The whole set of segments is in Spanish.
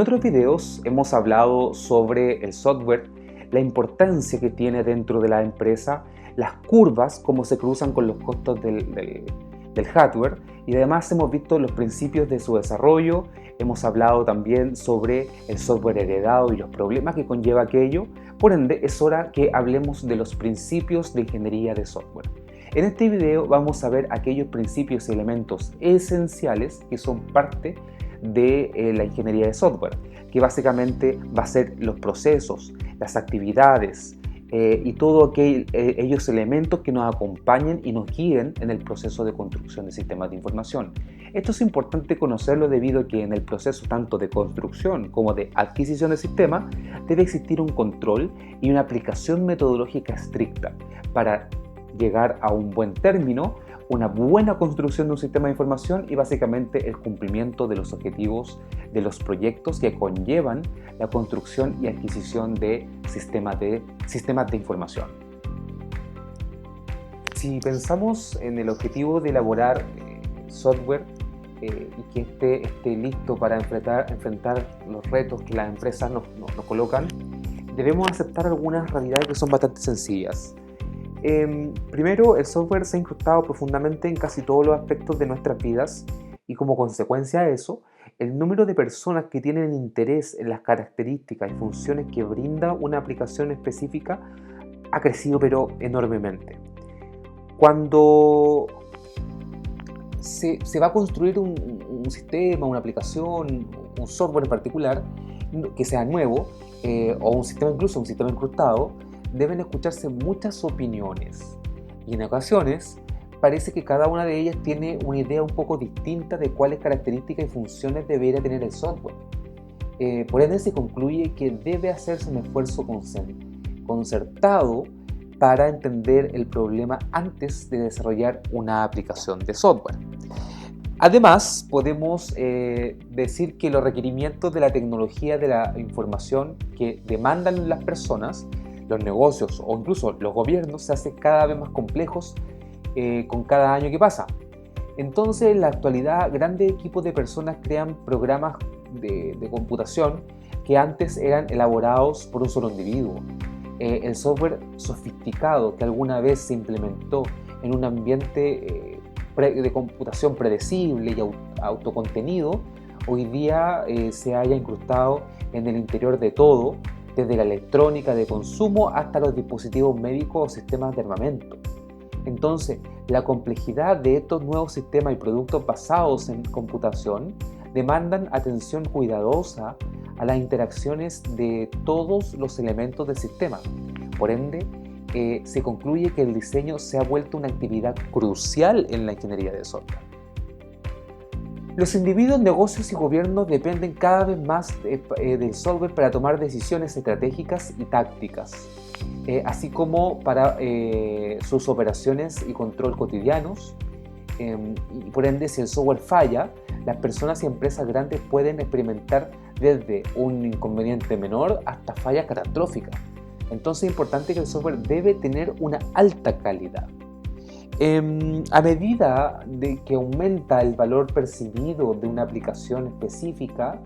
otros videos hemos hablado sobre el software, la importancia que tiene dentro de la empresa, las curvas, cómo se cruzan con los costos del hardware, y además hemos visto los principios de su desarrollo. Hemos hablado también sobre el software heredado y los problemas que conlleva aquello. Por ende, es hora que hablemos de los principios de ingeniería de software. En este video vamos a ver aquellos principios y elementos esenciales que son parte de la ingeniería de software, que básicamente va a ser los procesos, las actividades y todos aquellos elementos que nos acompañen y nos guíen en el proceso de construcción de sistemas de información. Esto es importante conocerlo debido a que en el proceso tanto de construcción como de adquisición de sistemas debe existir un control y una aplicación metodológica estricta para llegar a un buen término, una buena construcción de un sistema de información y básicamente el cumplimiento de los objetivos de los proyectos que conllevan la construcción y adquisición de sistemas de información. Si pensamos en el objetivo de elaborar software y que esté listo para enfrentar los retos que las empresas nos colocan, debemos aceptar algunas realidades que son bastante sencillas. Primero, el software se ha incrustado profundamente en casi todos los aspectos de nuestras vidas y como consecuencia de eso, el número de personas que tienen interés en las características y funciones que brinda una aplicación específica ha crecido pero enormemente. Cuando se va a construir un sistema, una aplicación, un software en particular que sea nuevo o un sistema incrustado, deben escucharse muchas opiniones y en ocasiones parece que cada una de ellas tiene una idea un poco distinta de cuáles características y funciones debería tener el software. Por ende se concluye que debe hacerse un esfuerzo concertado para entender el problema antes de desarrollar una aplicación de software. Además, podemos decir que los requerimientos de la tecnología de la información que demandan las personas, los negocios o incluso los gobiernos se hacen cada vez más complejos con cada año que pasa. Entonces, en la actualidad, grandes equipos de personas crean programas de computación que antes eran elaborados por un solo individuo. El software sofisticado que alguna vez se implementó en un ambiente de computación predecible y autocontenido, hoy día se haya incrustado en el interior de todo, desde la electrónica de consumo hasta los dispositivos médicos o sistemas de armamento. Entonces, la complejidad de estos nuevos sistemas y productos basados en computación demandan atención cuidadosa a las interacciones de todos los elementos del sistema. Por ende, se concluye que el diseño se ha vuelto una actividad crucial en la ingeniería de software. Los individuos, negocios y gobiernos dependen cada vez más del software para tomar decisiones estratégicas y tácticas, así como para sus operaciones y control cotidianos. Y por ende, si el software falla, las personas y empresas grandes pueden experimentar desde un inconveniente menor hasta fallas catastróficas. Entonces es importante que el software debe tener una alta calidad. A medida de que aumenta el valor percibido de una aplicación específica,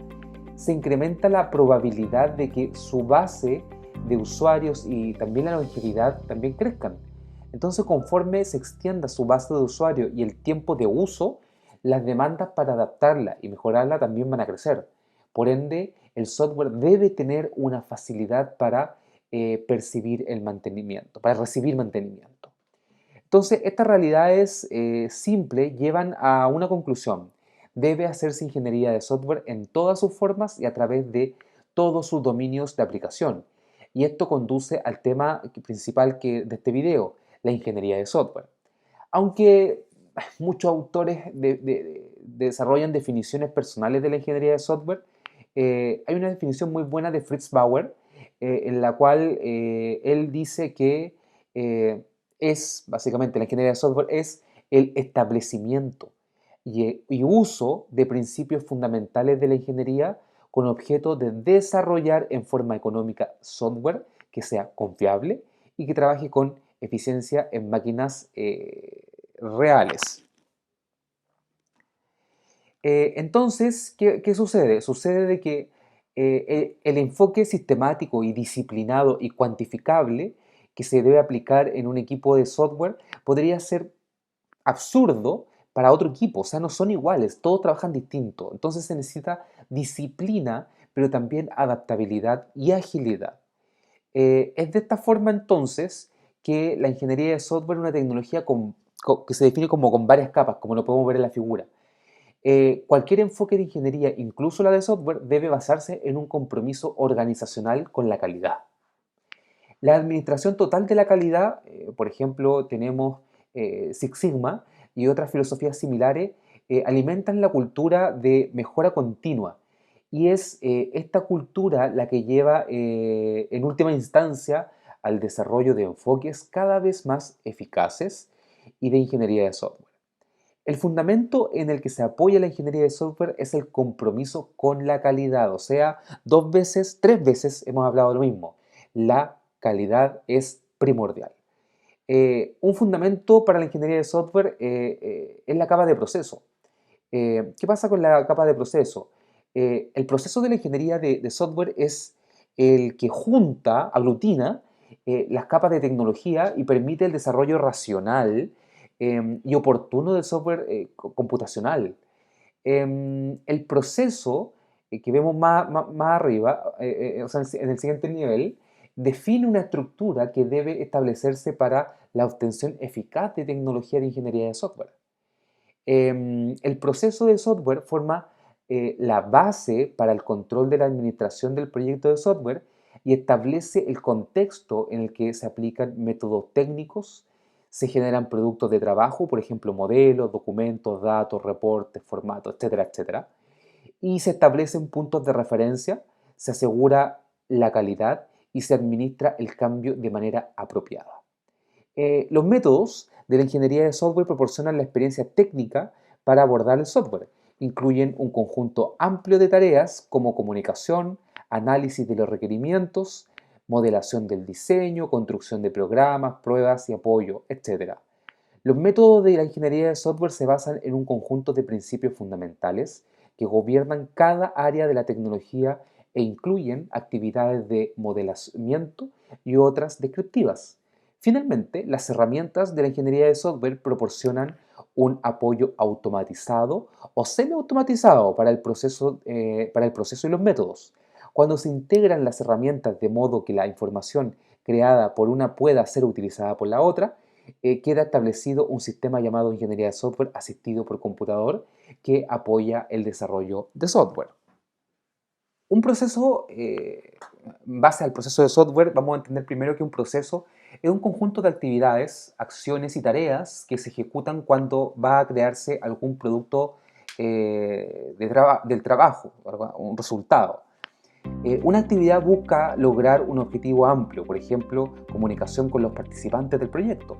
se incrementa la probabilidad de que su base de usuarios y también la longevidad también crezcan. Entonces, conforme se extienda su base de usuarios y el tiempo de uso, las demandas para adaptarla y mejorarla también van a crecer. Por ende, el software debe tener una facilidad para percibir el mantenimiento, para recibir mantenimiento. Entonces, estas realidades simples llevan a una conclusión. Debe hacerse ingeniería de software en todas sus formas y a través de todos sus dominios de aplicación. Y esto conduce al tema principal de este video, la ingeniería de software. Aunque muchos autores desarrollan definiciones personales de la ingeniería de software, hay una definición muy buena de Fritz Bauer, en la cual él dice que básicamente la ingeniería de software es el establecimiento y uso de principios fundamentales de la ingeniería con objeto de desarrollar en forma económica software que sea confiable y que trabaje con eficiencia en máquinas reales. Entonces, ¿qué sucede? Sucede de que El enfoque sistemático y disciplinado y cuantificable que se debe aplicar en un equipo de software podría ser absurdo para otro equipo, o sea, no son iguales, todos trabajan distinto, entonces se necesita disciplina, pero también adaptabilidad y agilidad. Es de esta forma entonces que la ingeniería de software es una tecnología que se define como con varias capas, como lo podemos ver en la figura. Cualquier enfoque de ingeniería, incluso la de software, debe basarse en un compromiso organizacional con la calidad. La administración total de la calidad, por ejemplo, tenemos Six Sigma y otras filosofías similares, alimentan la cultura de mejora continua. Y es esta cultura la que lleva en última instancia al desarrollo de enfoques cada vez más eficaces y de ingeniería de software. El fundamento en el que se apoya la ingeniería de software es el compromiso con la calidad, o sea, 2 veces, 3 veces hemos hablado de lo mismo. La calidad es primordial. Un fundamento para la ingeniería de software es la capa de proceso. ¿Qué pasa con la capa de proceso? El proceso de la ingeniería de software es el que junta, aglutina las capas de tecnología y permite el desarrollo racional y oportuno del software computacional. El proceso que vemos más arriba, o sea, en el siguiente nivel, define una estructura que debe establecerse para la obtención eficaz de tecnología de ingeniería de software. El proceso de software forma la base para el control de la administración del proyecto de software y establece el contexto en el que se aplican métodos técnicos, se generan productos de trabajo, por ejemplo, modelos, documentos, datos, reportes, formatos, etcétera, etcétera, y se establecen puntos de referencia, se asegura la calidad y se administra el cambio de manera apropiada. Los métodos de la ingeniería de software proporcionan la experiencia técnica para abordar el software. Incluyen un conjunto amplio de tareas como comunicación, análisis de los requerimientos, modelación del diseño, construcción de programas, pruebas y apoyo, etc. Los métodos de la ingeniería de software se basan en un conjunto de principios fundamentales que gobiernan cada área de la tecnología e incluyen actividades de modelamiento y otras descriptivas. Finalmente, las herramientas de la ingeniería de software proporcionan un apoyo automatizado o semiautomatizado para el proceso y los métodos. Cuando se integran las herramientas de modo que la información creada por una pueda ser utilizada por la otra, queda establecido un sistema llamado ingeniería de software asistido por computador que apoya el desarrollo de software. Un proceso, en base al proceso de software, vamos a entender primero que un proceso es un conjunto de actividades, acciones y tareas que se ejecutan cuando va a crearse algún producto del trabajo, un resultado. Una actividad busca lograr un objetivo amplio, por ejemplo, comunicación con los participantes del proyecto,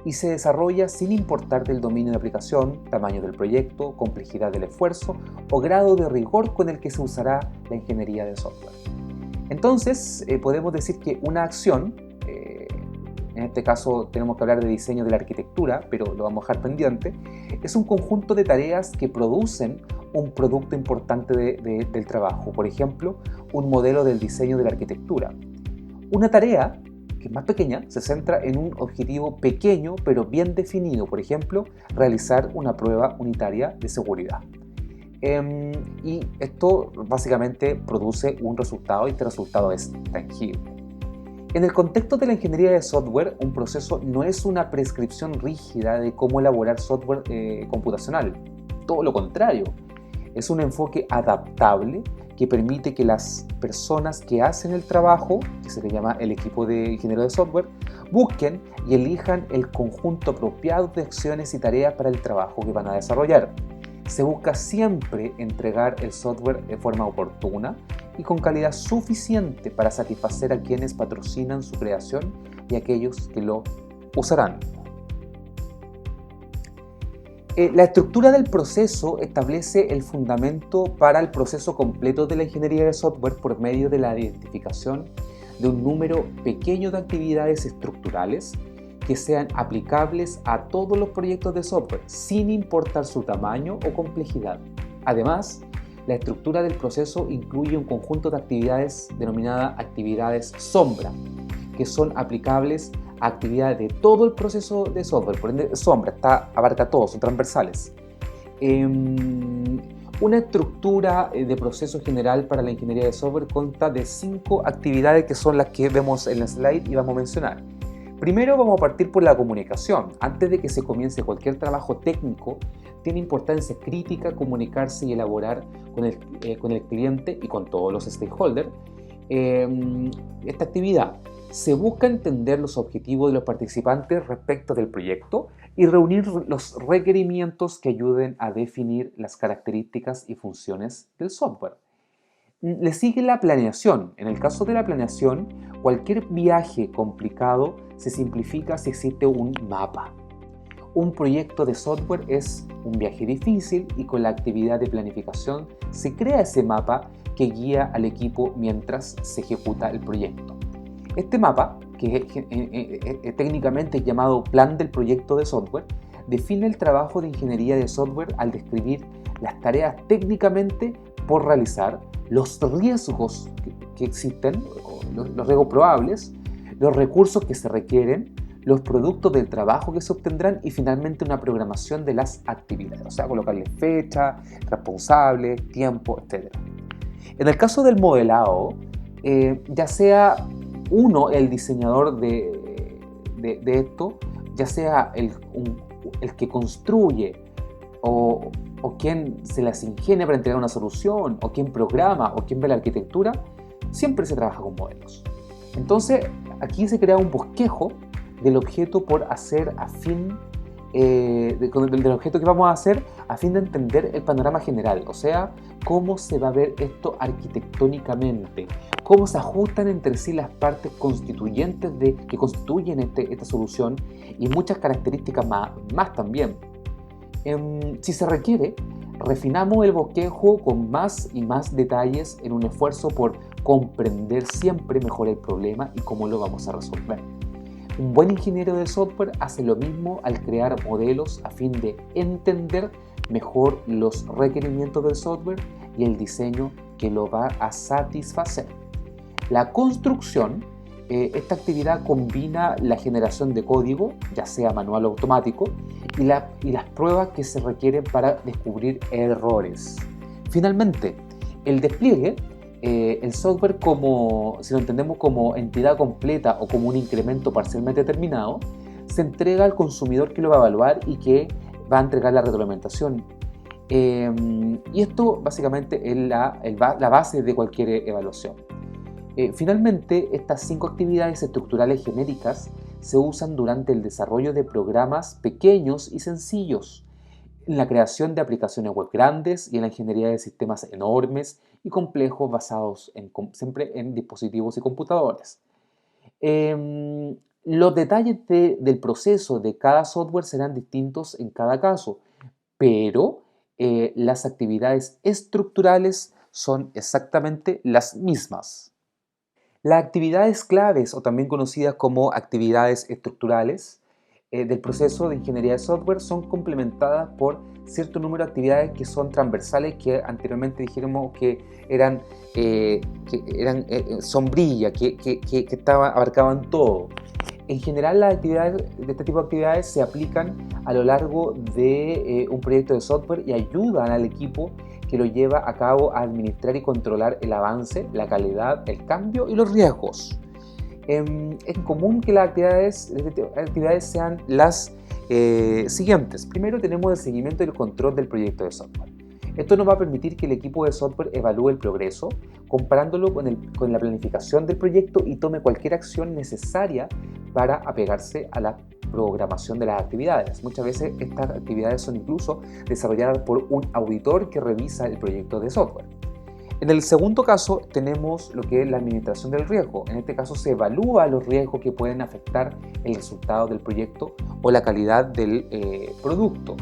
y se desarrolla sin importar del dominio de aplicación, tamaño del proyecto, complejidad del esfuerzo o grado de rigor con el que se usará la ingeniería de software. Entonces, podemos decir que una acción, en este caso tenemos que hablar de diseño de la arquitectura, pero lo vamos a dejar pendiente, es un conjunto de tareas que producen un producto importante del trabajo, por ejemplo, un modelo del diseño de la arquitectura. Una tarea que es más pequeña, se centra en un objetivo pequeño pero bien definido, por ejemplo, realizar una prueba unitaria de seguridad. Y esto básicamente produce un resultado y este resultado es tangible. En el contexto de la ingeniería de software, un proceso no es una prescripción rígida de cómo elaborar software computacional, todo lo contrario, es un enfoque adaptable que permite que las personas que hacen el trabajo, que se le llama el equipo de ingeniero de software, busquen y elijan el conjunto apropiado de acciones y tareas para el trabajo que van a desarrollar. Se busca siempre entregar el software de forma oportuna y con calidad suficiente para satisfacer a quienes patrocinan su creación y a aquellos que lo usarán. La estructura del proceso establece el fundamento para el proceso completo de la ingeniería de software por medio de la identificación de un número pequeño de actividades estructurales que sean aplicables a todos los proyectos de software, sin importar su tamaño o complejidad. Además, La estructura del proceso incluye un conjunto de actividades denominadas actividades sombra, que son aplicables a actividades de todo el proceso de software. Por ende, sombra abarca todo, son transversales. Una estructura de proceso general para la ingeniería de software consta de 5 actividades que son las que vemos en la slide y vamos a mencionar. Primero vamos a partir por la comunicación. Antes de que se comience cualquier trabajo técnico, tiene importancia crítica comunicarse y elaborar con el cliente y con todos los stakeholders esta actividad. Se busca entender los objetivos de los participantes respecto del proyecto y reunir los requerimientos que ayuden a definir las características y funciones del software. Le sigue la planeación. En el caso de la planeación, cualquier viaje complicado se simplifica si existe un mapa. Un proyecto de software es un viaje difícil y con la actividad de planificación se crea ese mapa que guía al equipo mientras se ejecuta el proyecto. Este mapa, que técnicamente es llamado plan del proyecto de software, define el trabajo de ingeniería de software al describir las tareas técnicamente por realizar, los riesgos que existen, los riesgos probables, los recursos que se requieren, los productos del trabajo que se obtendrán y finalmente una programación de las actividades, o sea, colocarle fecha, responsables, tiempo, etc. En el caso del modelado, ya sea uno el diseñador de esto, ya sea el que construye o quien se las ingenia para entregar una solución, o quien programa, o quien ve la arquitectura, siempre se trabaja con modelos. Entonces, aquí se crea un bosquejo del objeto por hacer a fin del objeto que vamos a hacer a fin de entender el panorama general, o sea, cómo se va a ver esto arquitectónicamente, cómo se ajustan entre sí las partes constituyentes que constituyen esta solución y muchas características más también. Si se requiere, refinamos el bosquejo con más y más detalles en un esfuerzo por comprender siempre mejor el problema y cómo lo vamos a resolver. Un buen ingeniero de software hace lo mismo al crear modelos a fin de entender mejor los requerimientos del software y el diseño que lo va a satisfacer. La construcción, esta actividad combina la generación de código, ya sea manual o automático, y las pruebas que se requieren para descubrir errores. Finalmente, el despliegue, el software si lo entendemos como entidad completa o como un incremento parcialmente determinado, se entrega al consumidor que lo va a evaluar y que va a entregar la retroalimentación. Y esto básicamente es la base de cualquier evaluación. Finalmente, estas 5 actividades estructurales genéricas se usan durante el desarrollo de programas pequeños y sencillos, en la creación de aplicaciones web grandes y en la ingeniería de sistemas enormes y complejos basados siempre en dispositivos y computadores. Los detalles del proceso de cada software serán distintos en cada caso, pero las actividades estructurales son exactamente las mismas. Las actividades claves, o también conocidas como actividades estructurales, del proceso de ingeniería de software son complementadas por cierto número de actividades que son transversales, que anteriormente dijéramos que eran sombrillas, que abarcaban todo. En general, las actividades de este tipo de actividades se aplican a lo largo de un proyecto de software y ayudan al equipo que lo lleva a cabo a administrar y controlar el avance, la calidad, el cambio y los riesgos. Es común que las actividades sean las siguientes. Primero tenemos el seguimiento y el control del proyecto de software. Esto nos va a permitir que el equipo de software evalúe el progreso, comparándolo con la planificación del proyecto y tome cualquier acción necesaria para apegarse a la programación de las actividades. Muchas veces estas actividades son incluso desarrolladas por un auditor que revisa el proyecto de software. En el segundo caso tenemos lo que es la administración del riesgo. En este caso se evalúa los riesgos que pueden afectar el resultado del proyecto o la calidad del producto.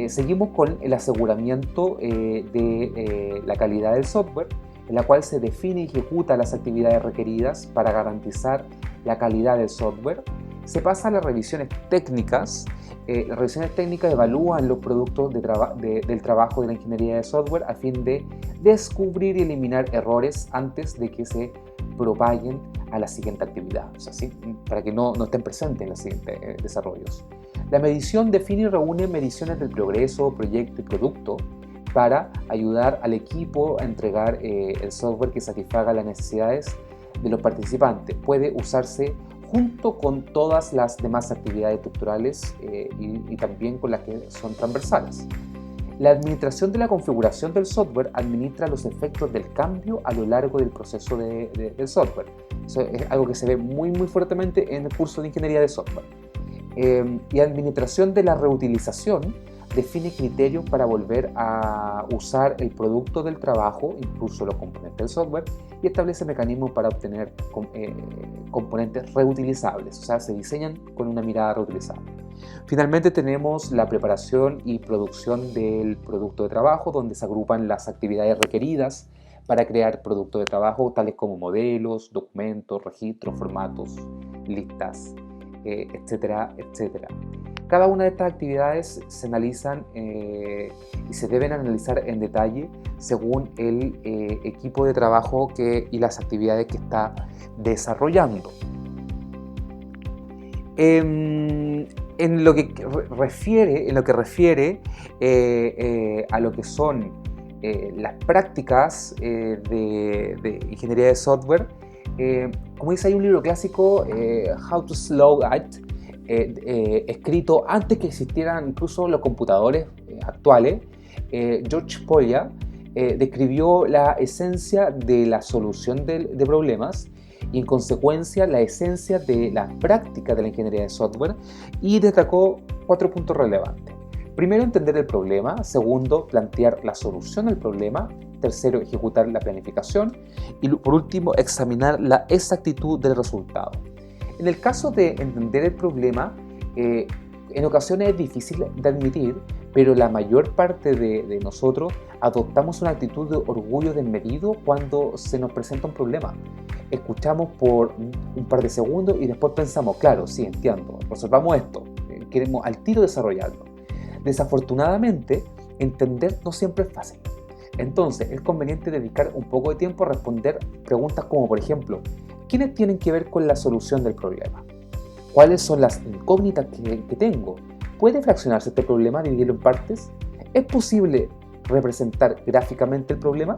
Seguimos con el aseguramiento de la calidad del software, en la cual se define y ejecuta las actividades requeridas para garantizar la calidad del software. Se pasa a las revisiones técnicas, Las revisiones técnicas evalúan los productos del trabajo de la ingeniería de software a fin de descubrir y eliminar errores antes de que se propaguen a la siguiente actividad, o sea, ¿sí? Para que no estén presentes en los siguientes desarrollos. La medición define y reúne mediciones del progreso, proyecto y producto para ayudar al equipo a entregar el software que satisfaga las necesidades de los participantes. Puede usarse junto con todas las demás actividades estructurales y también con las que son transversales. La administración de la configuración del software administra los efectos del cambio a lo largo del proceso del software. Eso es algo que se ve muy fuertemente en el curso de ingeniería de software. Y administración de la reutilización define criterios para volver a usar el producto del trabajo, incluso los componentes del software, y establece mecanismos para obtener componentes reutilizables, o sea, se diseñan con una mirada reutilizable. Finalmente tenemos la preparación y producción del producto de trabajo, donde se agrupan las actividades requeridas para crear productos de trabajo, tales como modelos, documentos, registros, formatos, listas, etcétera, etcétera. Cada una de estas actividades se analizan y se deben analizar en detalle según el equipo de trabajo y las actividades que está desarrollando. En lo que refiere a lo que son las prácticas de ingeniería de software, como dice, hay un libro clásico, How to Slow It, escrito antes que existieran incluso los computadores actuales. George Polya describió la esencia de la solución de problemas y en consecuencia la esencia de la práctica de la ingeniería de software, y destacó 4 puntos relevantes. Primero, entender el problema. Segundo, plantear la solución al problema. Tercero, ejecutar la planificación. Y por último, examinar la exactitud del resultado. En el caso de entender el problema, en ocasiones es difícil de admitir, pero la mayor parte de nosotros adoptamos una actitud de orgullo desmedido cuando se nos presenta un problema. Escuchamos por un par de segundos y después pensamos, claro, sí, entiendo, resolvamos esto, queremos al tiro desarrollarlo. Desafortunadamente, entender no siempre es fácil. Entonces, es conveniente dedicar un poco de tiempo a responder preguntas como, por ejemplo, ¿quiénes tienen que ver con la solución del problema? ¿Cuáles son las incógnitas que tengo? ¿Puede fraccionarse este problema, dividirlo en partes? ¿Es posible representar gráficamente el problema?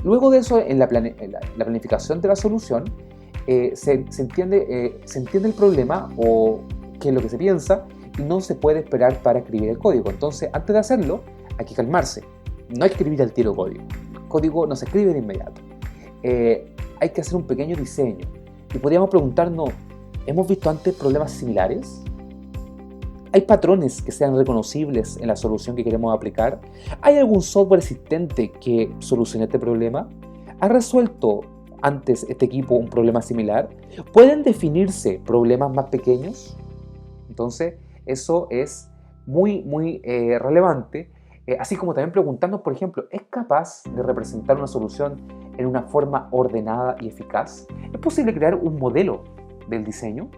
Luego de eso, en la planificación de la solución, se entiende el problema o qué es lo que se piensa, y no se puede esperar para escribir el código. Entonces, antes de hacerlo, hay que calmarse. No hay que escribir al tiro código. El código no se escribe de inmediato. Hay que hacer un pequeño diseño. Y podríamos preguntarnos, ¿hemos visto antes problemas similares? ¿Hay patrones que sean reconocibles en la solución que queremos aplicar? ¿Hay algún software existente que solucione este problema? ¿Ha resuelto antes este equipo un problema similar? ¿Pueden definirse problemas más pequeños? Entonces, eso es muy relevante. Así como también preguntarnos, por ejemplo, ¿es capaz de representar una solución en una forma ordenada y eficaz? ¿Es posible crear un modelo del diseño?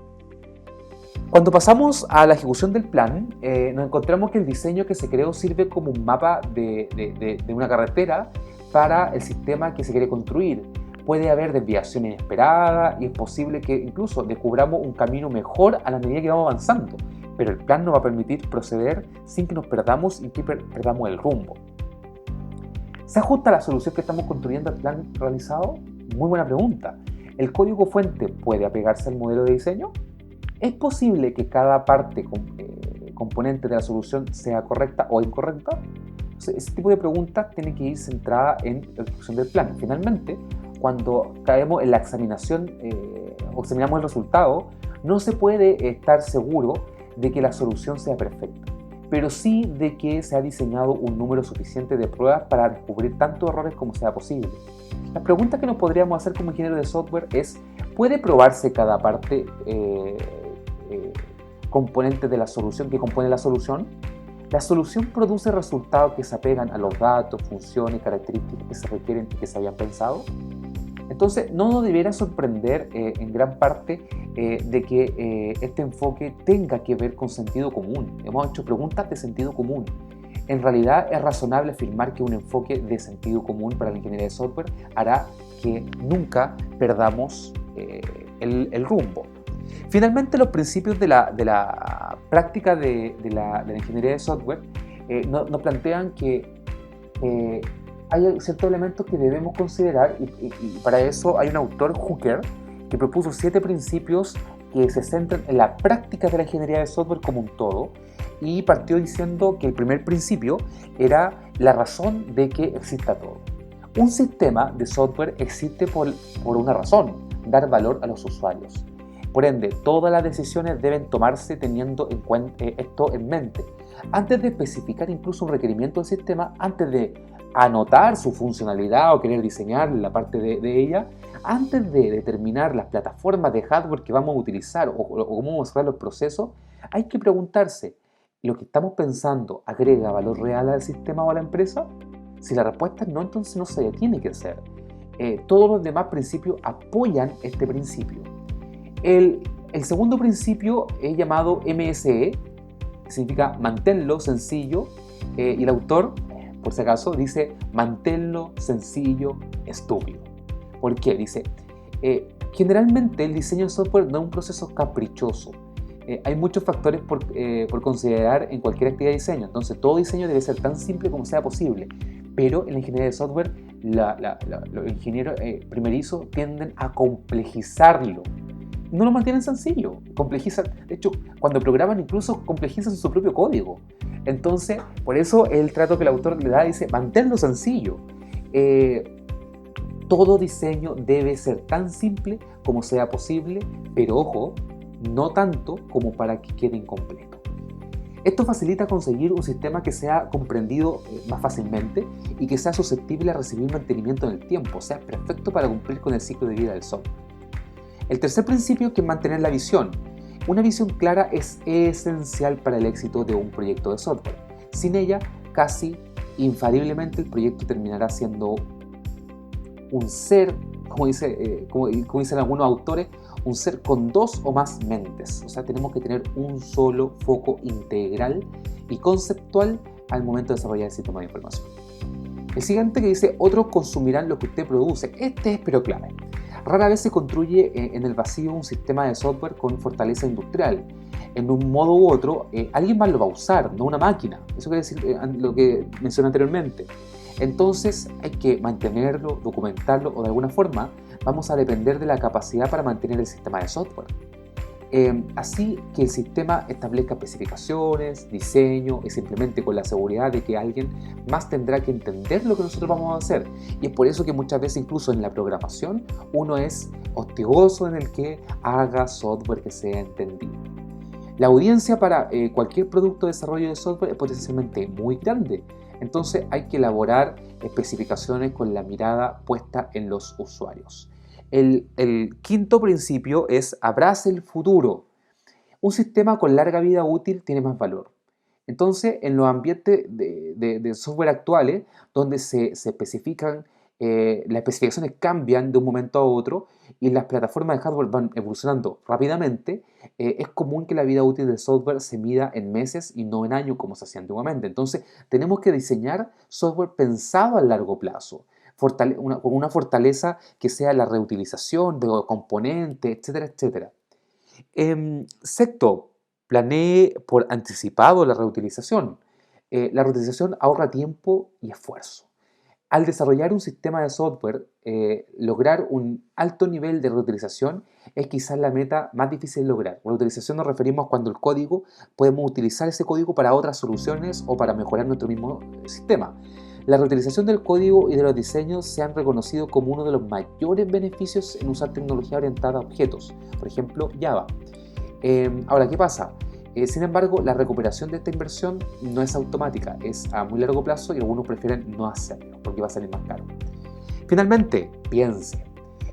Cuando pasamos a la ejecución del plan, nos encontramos que el diseño que se creó sirve como un mapa de una carretera para el sistema que se quiere construir. Puede haber desviaciones inesperadas y es posible que incluso descubramos un camino mejor a la medida que vamos avanzando, pero el plan nos va a permitir proceder sin que nos perdamos y que perdamos el rumbo. ¿Se ajusta la solución que estamos construyendo al plan realizado? Muy buena pregunta. ¿El código fuente puede apegarse al modelo de diseño? ¿Es posible que cada parte componente de la solución sea correcta o incorrecta? Ese tipo de preguntas tienen que ir centradas en la ejecución del plan. Finalmente, cuando caemos en la examinación o examinamos el resultado, no se puede estar seguro de que la solución sea perfecta, pero sí de que se ha diseñado un número suficiente de pruebas para descubrir tantos errores como sea posible. La pregunta que nos podríamos hacer como ingeniero de software es, ¿puede probarse cada parte componente de la solución que compone la solución? ¿La solución produce resultados que se apegan a los datos, funciones, características que se requieren y que se habían pensado? Entonces, no nos debiera sorprender en gran parte de que este enfoque tenga que ver con sentido común. Hemos hecho preguntas de sentido común. En realidad es razonable afirmar que un enfoque de sentido común para la ingeniería de software hará que nunca perdamos el rumbo. Finalmente, los principios de la práctica de la ingeniería de software nos plantean que hay ciertos elementos que debemos considerar y para eso hay un autor, Hooker, que propuso 7 principios que se centran en la práctica de la ingeniería de software como un todo y partió diciendo que el primer principio era la razón de que exista todo. Un sistema de software existe por una razón, dar valor a los usuarios. Por ende, todas las decisiones deben tomarse teniendo en cuenta esto en mente. Antes de especificar incluso un requerimiento del sistema, antes de anotar su funcionalidad o querer diseñar la parte de ella, antes de determinar las plataformas de hardware que vamos a utilizar o cómo vamos a usar los procesos, hay que preguntarse, ¿lo que estamos pensando agrega valor real al sistema o a la empresa? Si la respuesta es no, entonces no se tiene que hacer. Todos los demás principios apoyan este principio. El segundo principio es llamado MSE, que significa manténlo sencillo, y el autor, por si acaso, dice manténlo sencillo, estúpido. ¿Por qué? Dice, generalmente el diseño de software no es un proceso caprichoso. Hay muchos factores por considerar en cualquier actividad de diseño, entonces todo diseño debe ser tan simple como sea posible, pero en la ingeniería de software los ingenieros primerizos tienden a complejizarlo. No lo mantienen sencillo, complejizan. De hecho, cuando programan incluso complejizan su propio código. Entonces, por eso el trato que el autor le da dice, manténlo sencillo. Todo diseño debe ser tan simple como sea posible, pero ojo, no tanto como para que quede incompleto. Esto facilita conseguir un sistema que sea comprendido más fácilmente y que sea susceptible a recibir mantenimiento en el tiempo, o sea, perfecto para cumplir con el ciclo de vida del software. El tercer principio es mantener la visión. Una visión clara es esencial para el éxito de un proyecto de software. Sin ella, casi infaliblemente el proyecto terminará siendo un ser, como dicen algunos autores, un ser con 2 o más mentes. O sea, tenemos que tener un solo foco integral y conceptual al momento de desarrollar el sistema de información. El siguiente que dice, otros consumirán lo que usted produce. Este es pero clave. Rara vez se construye en el vacío un sistema de software con fortaleza industrial. En un modo u otro, alguien más lo va a usar, no una máquina. Eso quiere decir lo que mencioné anteriormente. Entonces hay que mantenerlo, documentarlo o de alguna forma vamos a depender de la capacidad para mantener el sistema de software. Así que el sistema establezca especificaciones, diseño y simplemente con la seguridad de que alguien más tendrá que entender lo que nosotros vamos a hacer. Y es por eso que muchas veces incluso en la programación uno es hostigoso en el que haga software que sea entendido. La audiencia para cualquier producto de desarrollo de software es potencialmente muy grande. Entonces hay que elaborar especificaciones con la mirada puesta en los usuarios. El quinto principio es abrace el futuro. Un sistema con larga vida útil tiene más valor. Entonces, en los ambientes de software actuales, donde se especifican, las especificaciones cambian de un momento a otro y las plataformas de hardware van evolucionando rápidamente, es común que la vida útil del software se mida en meses y no en años como se hacía antiguamente. Entonces, tenemos que diseñar software pensado a largo plazo, con una fortaleza que sea la reutilización de componentes, etcétera, etcétera. Sexto, planee por anticipado la reutilización. La reutilización ahorra tiempo y esfuerzo. Al desarrollar un sistema de software, lograr un alto nivel de reutilización es quizás la meta más difícil de lograr. Reutilización nos referimos cuando el código, podemos utilizar ese código para otras soluciones o para mejorar nuestro mismo sistema. La reutilización del código y de los diseños se han reconocido como uno de los mayores beneficios en usar tecnología orientada a objetos, por ejemplo Java. Ahora, ¿qué pasa? Sin embargo, la recuperación de esta inversión no es automática, es a muy largo plazo y algunos prefieren no hacerlo porque va a salir más caro. Finalmente, piense.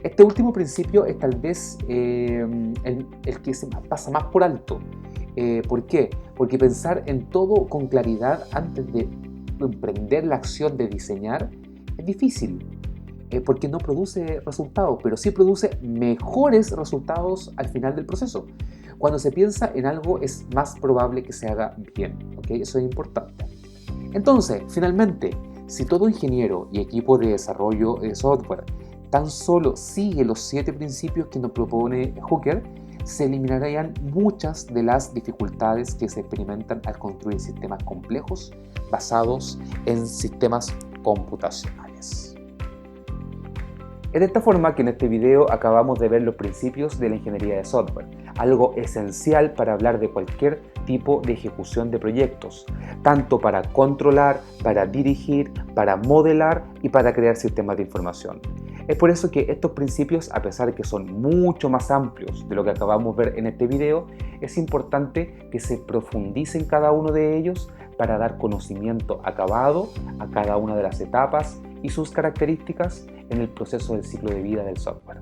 Este último principio es tal vez el que se pasa más por alto. ¿Por qué? Porque pensar en todo con claridad antes de emprender la acción de diseñar es difícil. porque no produce resultados, pero sí produce mejores resultados al final del proceso. Cuando se piensa en algo es más probable que se haga bien, ¿ok? Eso es importante. Entonces, finalmente, si todo ingeniero y equipo de desarrollo de software tan solo sigue los 7 principios que nos propone Hooker, se eliminarían muchas de las dificultades que se experimentan al construir sistemas complejos basados en sistemas computacionales. Es de esta forma que en este video acabamos de ver los principios de la ingeniería de software, algo esencial para hablar de cualquier tipo de ejecución de proyectos, tanto para controlar, para dirigir, para modelar y para crear sistemas de información. Es por eso que estos principios, a pesar de que son mucho más amplios de lo que acabamos de ver en este video, es importante que se profundice en cada uno de ellos para dar conocimiento acabado a cada una de las etapas y sus características en el proceso del ciclo de vida del software.